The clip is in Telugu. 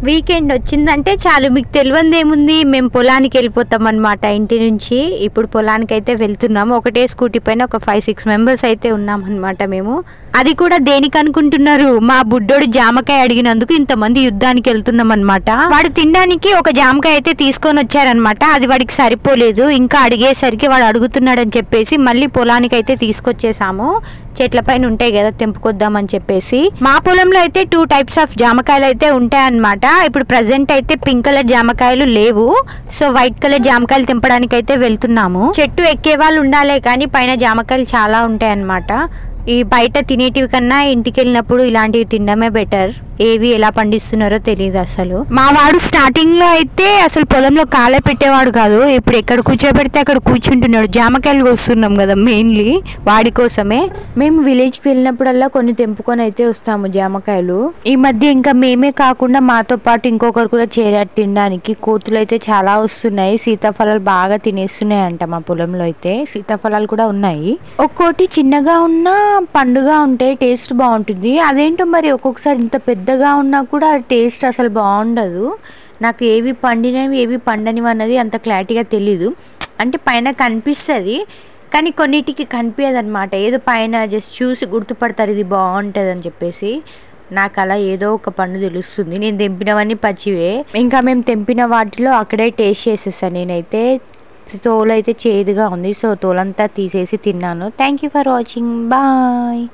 వీకెండ్ వచ్చిందంటే చాలు, మీకు తెలియంది ఏముంది, మేము పొలానికి వెళ్ళిపోతాం అనమాట ఇంటి నుంచి. ఇప్పుడు పొలానికి అయితే వెళ్తున్నాము. ఒకటే స్కూటీ పైన ఒక 5-6 మెంబర్స్ అయితే ఉన్నాం అనమాట మేము. అది కూడా దేనికి అనుకుంటున్నారు, మా బుడ్డోడు జామకాయ అడిగినందుకు ఇంతమంది యుద్ధానికి వెళ్తున్నాం అనమాట. వాడు తినడానికి ఒక జామకాయ అయితే తీసుకొని వచ్చారనమాట. అది వాడికి సరిపోలేదు, ఇంకా అడిగేసరికి వాడు అడుగుతున్నాడని చెప్పేసి మళ్ళీ పొలానికి అయితే తీసుకొచ్చేసాము. చెట్ల పైన ఉంటాయి కదా, తెంపుకొద్దామని చెప్పేసి. మా పొలంలో అయితే 2 టైప్స్ ఆఫ్ జామకాయలు అయితే ఉంటాయన్నమాట. ఇప్పుడు ప్రజెంట్ అయితే పింక్ కలర్ జామకాయలు లేవు, సో వైట్ కలర్ జామకాయలు తెంపడానికి అయితే వెళ్తున్నాము. చెట్టు ఎక్కే వాళ్ళు ఉండాలే కానీ పైన జామకాయలు చాలా ఉంటాయి అన్నమాట. ఈ బయట తినేటివి కన్నా ఇంటికి వెళ్ళినప్పుడు ఇలాంటివి తినడమే బెటర్. ఏవి ఎలా పండిస్తున్నారో తెలియదు అసలు. మా వాడు స్టార్టింగ్ లో అయితే అసలు పొలంలో కాలే పెట్టేవాడు కాదు. ఇప్పుడు ఎక్కడ కూర్చోబెడితే అక్కడ కూర్చుంటున్నాడు. జామకాయలు కోస్తున్నాం కదా మెయిన్లీ వాడి కోసమే. మేము విలేజ్కి వెళ్ళినప్పుడల్లా కొన్ని తెంపుకొని అయితే వస్తాము జామకాయలు. ఈ మధ్య ఇంకా మేమే కాకుండా మాతో పాటు ఇంకొకరు కూడా చేరారు తినడానికి. కోతులు అయితే చాలా వస్తున్నాయి. సీతాఫలాలు బాగా తినేస్తున్నాయి అంట మా పొలంలో అయితే. సీతాఫలాలు కూడా ఉన్నాయి. ఒక్కోటి చిన్నగా ఉన్నా పండుగా ఉంటాయి, టేస్ట్ బాగుంటుంది. అదేంటో మరి ఒక్కొక్కసారి ఇంత పెద్దగా ఉన్నా కూడా టేస్ట్ అసలు బాగుండదు. నాకు ఏవి పండినవి ఏవి పండనివి అన్నది అంత క్లారిటీగా తెలీదు. అంటే పైన కనిపిస్తుంది కానీ కొన్నిటికి కనిపించదు అనమాట. ఏదో పైన జస్ట్ చూసి గుర్తుపడతారు ఇది బాగుంటుంది అని చెప్పేసి. నాకు అలా ఏదో ఒక పండు తెలుస్తుంది. నేను తెంపినవన్నీ పచ్చివే. ఇంకా మేము తెంపిన వాటిలో అక్కడే టేస్ట్ చేసేస్తాను నేనైతే. తోలు అయితే చేదుగా ఉంది, సో తోలంతా తీసేసి తిన్నాను. Thank you for watching, bye.